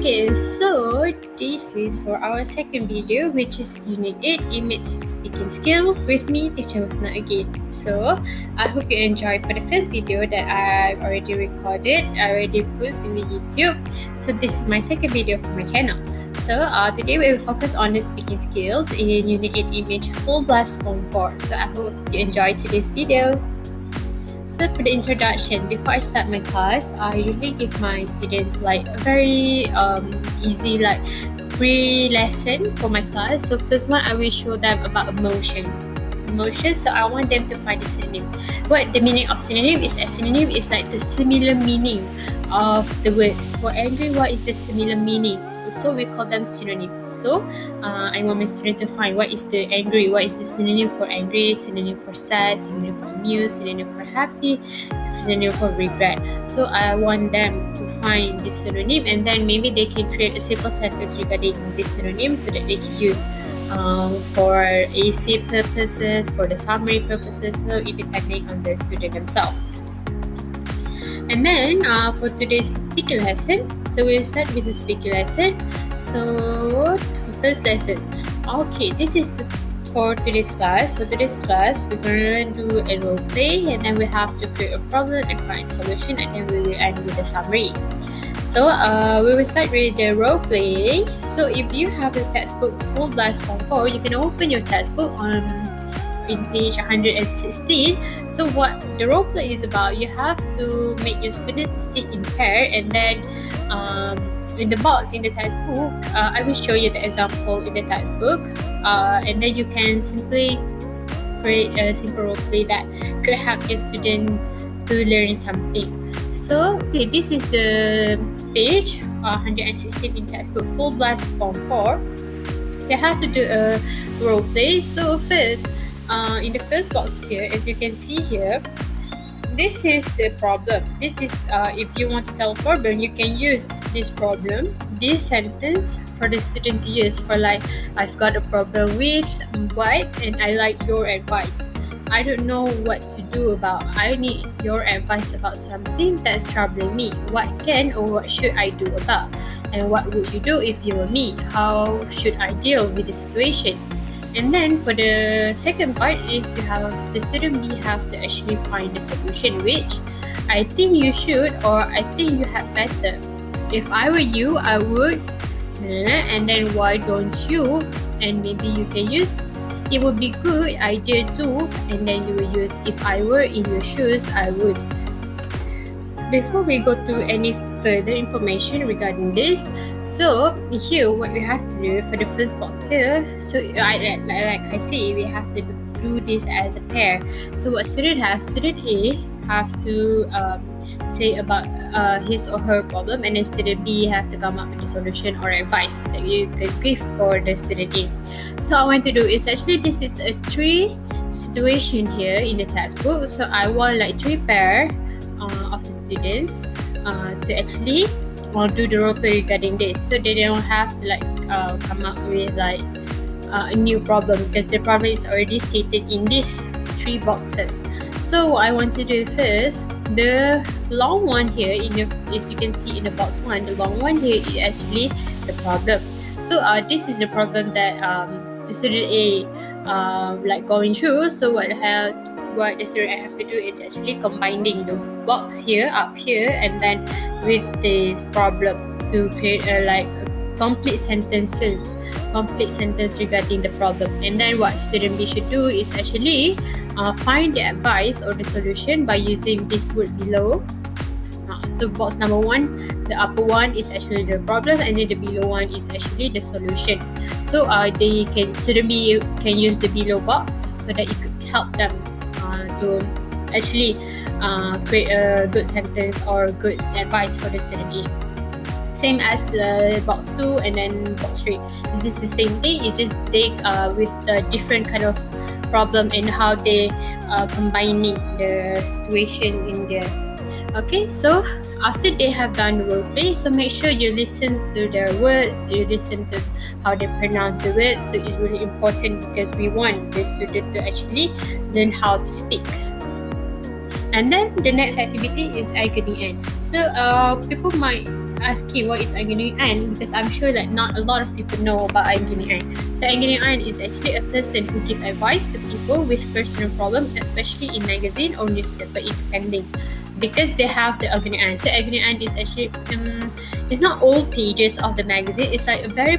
Okay, so this is for our second video, which is Unit 8 Image Speaking Skills with me, Teacher Husna again. So, I hope you enjoyed for the first video that I've already recorded, I already posted in the YouTube. So, this is my second video for my channel. So, today we will focus on the speaking skills in Unit 8 Image Full Blast Form 4. So, I hope you enjoyed today's video. So for the introduction, before I start my class, I usually give my students like a very easy pre-lesson for my class. So first one, I will show them about emotions. So I want them to find the synonym. What the meaning of synonym is? A synonym is like the similar meaning of the words. For angry, what is the similar meaning? So we call them synonym. So I want my student to find what is the angry, what is the synonym for angry, synonym for sad, synonym for amused, synonym for happy, synonym for regret. So I want them to find this synonym, and then maybe they can create a simple sentence regarding this synonym so that they can use for essay purposes, for the summary purposes, so it depending on the student themselves. And then for today's speaking lesson, so we'll start with the speaking lesson. So first lesson, okay, this is for today's class. For today's class, we're gonna do a role play, and then we have to create a problem and find solution, and then we will end with a summary. So we will start with the role play. So if you have the textbook Full Blast Form 4, you can open your textbook in page 116. So what the role play is about, you have to make your student to sit in pair, and then in the box in the textbook, I will show you the example in the textbook, and then you can simply create a simple role play that could help your student to learn something. So okay, this is the page 116 in textbook Full Blast Form 4. You have to do a role play. So first, in the first box here, as you can see here, this is the problem. This is if you want to solve a problem, you can use this problem, this sentence for the student to use for like, I've got a problem with white and I like your advice. I don't know what to do about. I need your advice about something that's troubling me. What can or what should I do about? And what would you do if you were me? How should I deal with the situation? And then for the second part is to have the student B have to actually find the solution, which I think you should, or I think you had better. If I were you, I would, and then why don't you? And maybe you can use, it would be good idea too, and then you will use, if I were in your shoes, I would. Before we go to any further information regarding this, so here what we have to do for the first box here, so like I say, we have to do this as a pair. So what student A have to say about his or her problem, and then student B have to come up with a solution or advice that you could give for the student A. So I want to do is actually, this is a 3 situation here in the textbook. So I want like 3 pair of the students to actually do the role play regarding this, so they don't have to come up with a new problem, because the problem is already stated in these 3 boxes. So what I want to do first, the long one here as you can see in the box 1, the long one here is actually the problem. So this is the problem that the student A going through. So what the student have to do is actually combining the box here, up here, and then with this problem to create a complete sentence regarding the problem. And then what student B should do is actually find the advice or the solution by using this word below. So box number 1, the upper one is actually the problem, and then the below one is actually the solution. So student B can use the below box so that it could help them to actually create a good sentence or good advice for the student A. Same as the box 2 and then box 3. Is this the same thing? It's just they with a different kind of problem and how they combining the situation in there. Okay, so after they have done the role play, so make sure you listen to their words, you listen to how they pronounce the words. So it's really important because we want the student to actually learn how to speak. And then the next activity is agony end. So people might asking what is agony end, because I'm sure that not a lot of people know about agony end. So agony end is actually a person who give advice to people with personal problem, especially in magazine or newspaper, it depending, because they have the agony end. So agony end is actually it's not all pages of the magazine. It's like a very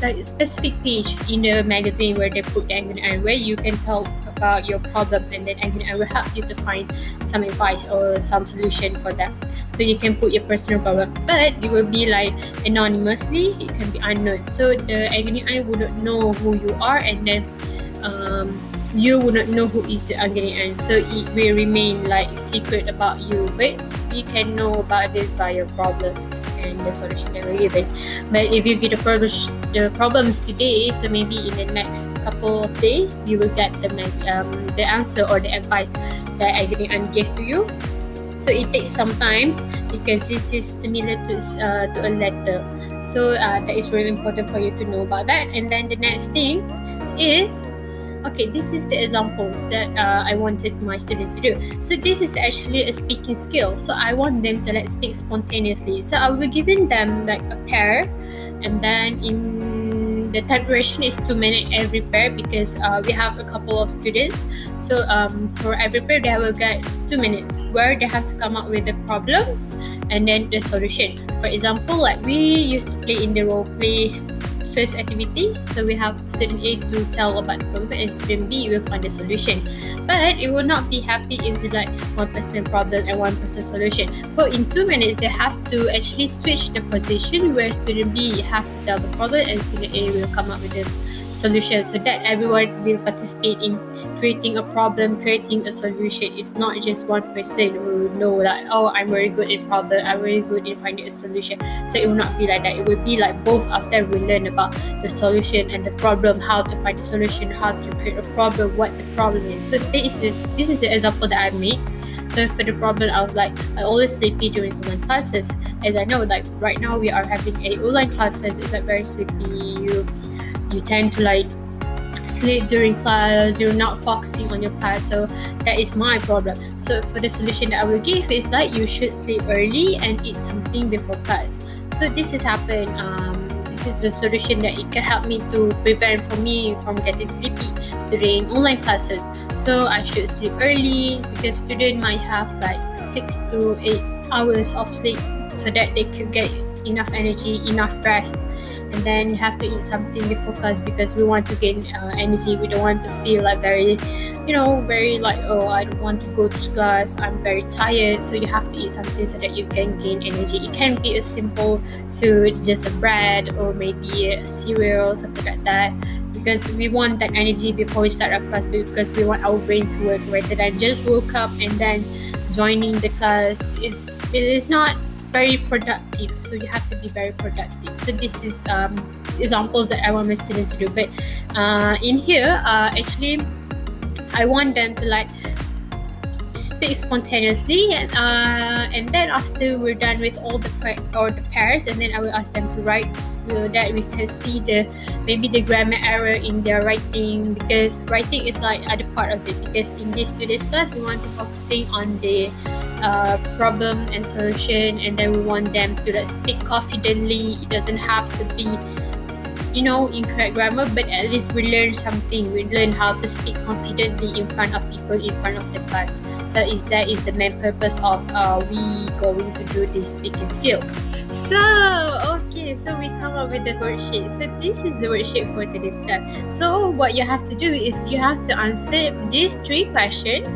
like specific page in the magazine where they put the agony end, where you can tell about your problem, and then agony end will help you to find some advice or some solution for that. So you can put your personal problem, but it will be like anonymously. It can be unknown. So the agony aunt would not know who you are, and then you would not know who is the agony aunt. So it will remain like secret about you, but we can know about it by your problems and the solution that we're given. But if you get the problems today, so maybe in the next couple of days you will get the answer or the advice that agony aunt gave to you. So it takes some time, because this is similar to a letter. So that is really important for you to know about that. And then the next thing is, okay, this is the examples that I wanted my students to do. So this is actually a speaking skill. So I want them to speak spontaneously. So I will be giving them like a pair, and then in the time duration is 2 minutes every pair, because we have a couple of students. So for every pair they will get 2 minutes, where they have to come up with the problems and then the solution. For example, like we used to play in the role play first activity. So we have student A to tell about the problem, and student B will find the solution. But it will not be happy if it's like 1% problem and 1% solution. For in 2 minutes, they have to actually switch the position, where student B have to tell the problem and student A will come up with the solution, so that everyone will participate in creating a problem, creating a solution. It's not just one person who know like, oh, I'm very good in problem, I'm very good in finding a solution. So it will not be like that. It will be like both of them will learn about the solution and the problem, how to find the solution, how to create a problem, what the problem is. So this is the example that I made. So for the problem, I always sleepy during online classes, as I know like right now we are having a online classes. It's like very sleepy. You tend to like sleep during class, you're not focusing on your class. So that is my problem. So for the solution that I will give is like, you should sleep early and eat something before class. So this has happened. This is the solution that it can help me to prevent me from getting sleepy during online classes. So I should sleep early, because students might have like 6 to 8 hours of sleep, so that they could get enough energy, enough rest. And then have to eat something before class, because we want to gain energy. We don't want to feel like very like, oh, I don't want to go to class, I'm very tired. So you have to eat something so that you can gain energy. It can be a simple food, just a bread or maybe a cereal, something like that, because we want that energy before we start our class, because we want our brain to work, rather than just woke up and then joining the class. It is not very productive. So you have to be very productive. So this is examples that I want my students to do. But in here, actually, I want them to like speak spontaneously, and then after we're done with all the pairs, and then I will ask them to write, so that we can see maybe the grammar error in their writing, because writing is like other part of it. Because in this today's class, we want to focusing on the problem and solution, and then we want them to like speak confidently. It doesn't have to be incorrect grammar, but at least we learn something. We learn how to speak confidently in front of people, in front of the class. So that is the main purpose of we going to do this speaking skills. So we come up with the worksheet. So this is the worksheet for today's class. So what you have to do is you have to answer these 3 questions,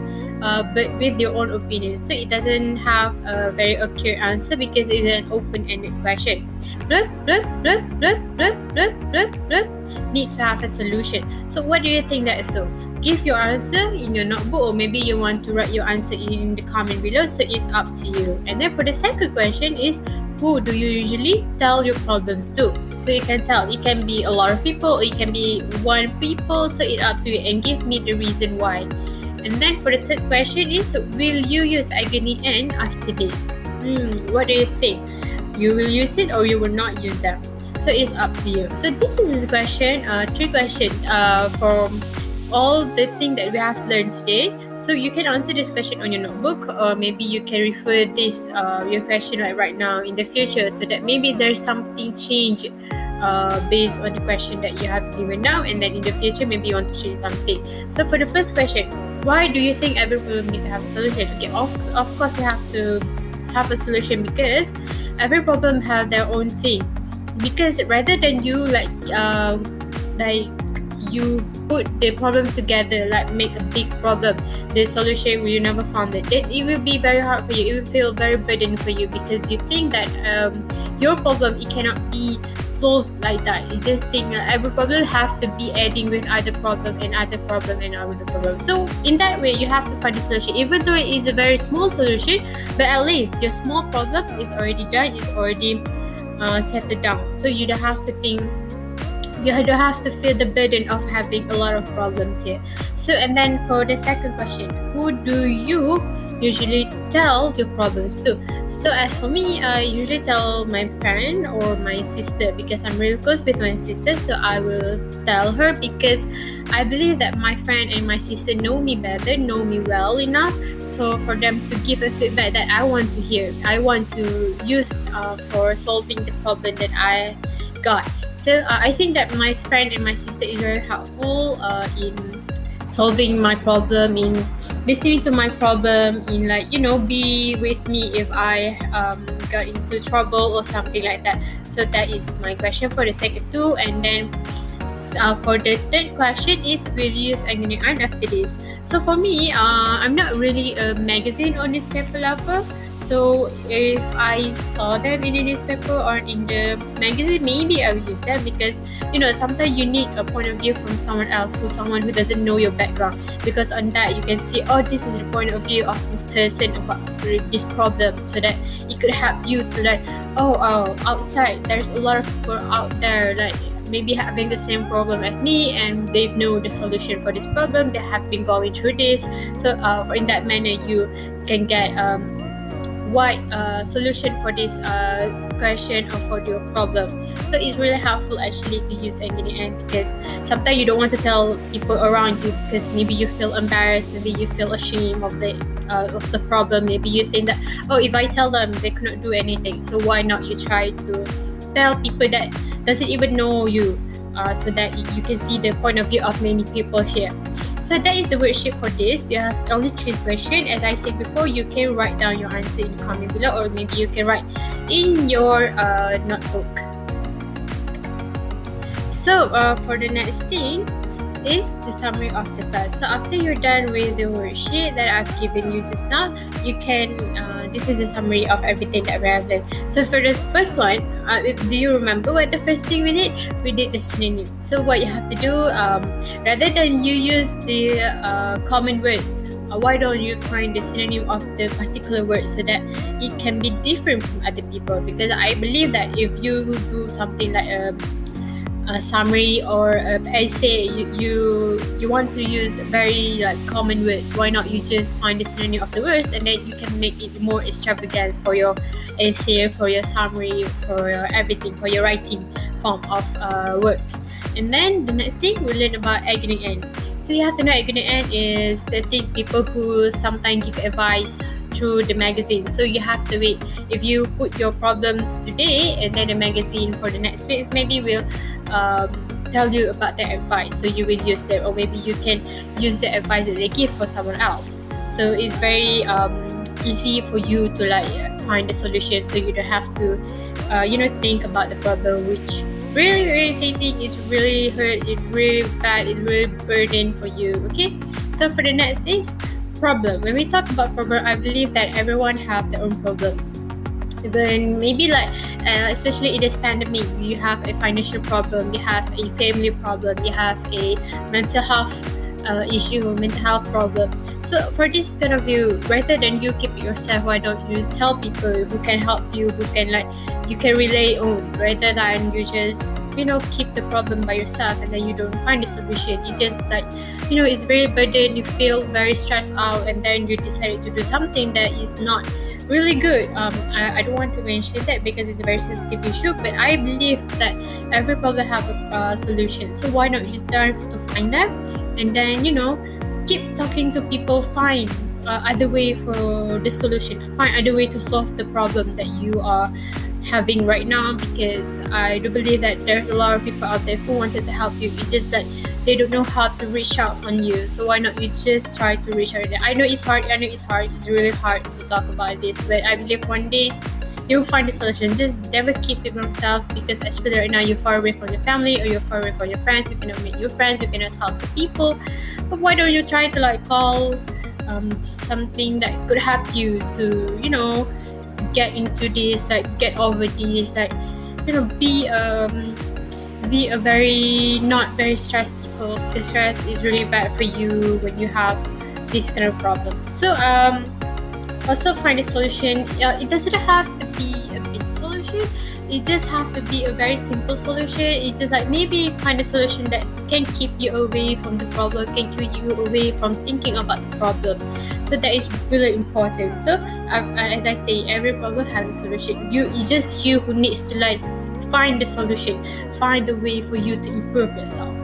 but with your own opinion. So it doesn't have a very accurate answer, because it's an open-ended question. Blah, blah, blah, blah, blah, blah, blah, blah. Need to have a solution. So what do you think that is? So give your answer in your notebook, or maybe you want to write your answer in the comment below. So it's up to you. And then for the second question is, who do you usually tell your problems to? So you can tell, it can be a lot of people, or it can be one people. So it's up to you, and give me the reason why. And then for the third question is, will you use agony end after this? What do you think? You will use it or you will not use that? So it's up to you. So this is the question, 3 questions from all the thing that we have learned today. So you can answer this question on your notebook, or maybe you can refer this your question like right now in the future, so that maybe there's something change based on the question that you have given now, and then in the future maybe you want to change something. So for the first question, why do you think every problem need to have a solution? Okay, of course you have to have a solution, because every problem have their own thing. Because rather than you like you put the problem together, like make a big problem, the solution will you never found it, then it will be very hard for you, it will feel very burden for you, because you think that your problem, it cannot be solved like that. You just think that every problem have to be adding with other problem and other problem and other problem. So in that way you have to find a solution, even though it is a very small solution, but at least your small problem is already done, is already settled down. So you don't have to think, you don't have to feel the burden of having a lot of problems here. So, and then for the second question, who do you usually tell your problems to? So as for me, I usually tell my friend or my sister, because I'm really close with my sister. So I will tell her, because I believe that my friend and my sister know me better, know me well enough, so for them to give a feedback that I want to hear, I want to use for solving the problem that I got. So I think that my friend and my sister is very helpful in solving my problem, in listening to my problem, in like, be with me if I got into trouble or something like that. So that is my question for the second two. And then for the third question is, will you use Anggaran after this? So for me, I'm not really a magazine or newspaper lover. So if I saw them in the newspaper or in the magazine, maybe I will use them, because sometimes you need a point of view from someone else, someone who doesn't know your background, because on that you can see, oh, this is the point of view of this person about this problem, so that it could help you to like, oh, outside there's a lot of people out there like maybe having the same problem as me, and they know the solution for this problem, they have been going through this. So in that manner you can get wide solution for this question or for your problem. So it's really helpful actually to use Anggaran, because sometimes you don't want to tell people around you, because maybe you feel embarrassed, maybe you feel ashamed of the problem, maybe you think that, oh, if I tell them they cannot do anything, so why not you try to tell people that doesn't even know you, so that you can see the point of view of many people here. So that is the worksheet for this. You have only 3 questions. As I said before, you can write down your answer in the comment below, or maybe you can write in your notebook. So for the next thing is the summary of the class. So after you're done with the worksheet that I've given you just now, you can this is the summary of everything that we have learned. So for this first one, do you remember what the first thing we did? We did the synonym. So what you have to do, rather than you use the common words, why don't you find the synonym of the particular word, so that it can be different from other people? Because I believe that if you do something like a summary or essay, you want to use very like common words, why not you just find the synonym of the words, and then you can make it more extravagant for your essay, for your summary, for your everything, for your writing form of work. And then the next thing we learn about Anggaran. So you have to know Anggaran is the thing people who sometimes give advice through the magazine. So you have to wait. If you put your problems today, and then the magazine for the next week maybe will tell you about their advice, so you will use them, or maybe you can use the advice that they give for someone else. So it's very easy for you to like find the solution, so you don't have to think about the problem, which really irritating, it's really hurt, it's really bad, it's really burden for you. Okay, so for the next is problem. When we talk about problem, I believe that everyone have their own problem. Even maybe like especially in this pandemic, you have a financial problem, you have a family problem, you have a mental health issue, mental health problem. So for this kind of view, rather than you keep it yourself, why don't you tell people who can help you, who can like you can rely on, rather than you just keep the problem by yourself and then you don't find the solution. It's just like it's very burden, you feel very stressed out, and then you decided to do something that is not really good. I don't want to mention that because it's a very sensitive issue, but I believe that every problem have a solution. So why not you try to find that, and then keep talking to people, find other way for the solution, find other way to solve the problem that you are having right now, because I do believe that there's a lot of people out there who wanted to help you. It's just that they don't know how to reach out on you. So why not you just try to reach out? I know it's hard. It's really hard to talk about this, but I believe one day you'll find the solution. Just never keep it yourself, because especially right now you're far away from your family or you're far away from your friends. You cannot meet your friends. You cannot talk to people. But why don't you try to call something that could help you to get into this, get over this, be a very not very stressed people, because stress is really bad for you when you have this kind of problem. So also find a solution. It doesn't have to be a big solution. It just have to be a very simple solution. It's just maybe find a solution that can keep you away from the problem, can keep you away from thinking about the problem. So that is really important. So as I say, every problem has a solution. It's just you who needs to find the solution, find the way for you to improve yourself.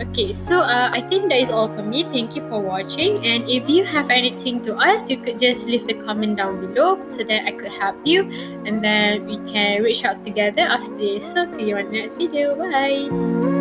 Okay, so I think that is all for me. Thank you for watching. And if you have anything to ask, you could just leave the comment down below so that I could help you. And then we can reach out together after this. So see you on the next video. Bye.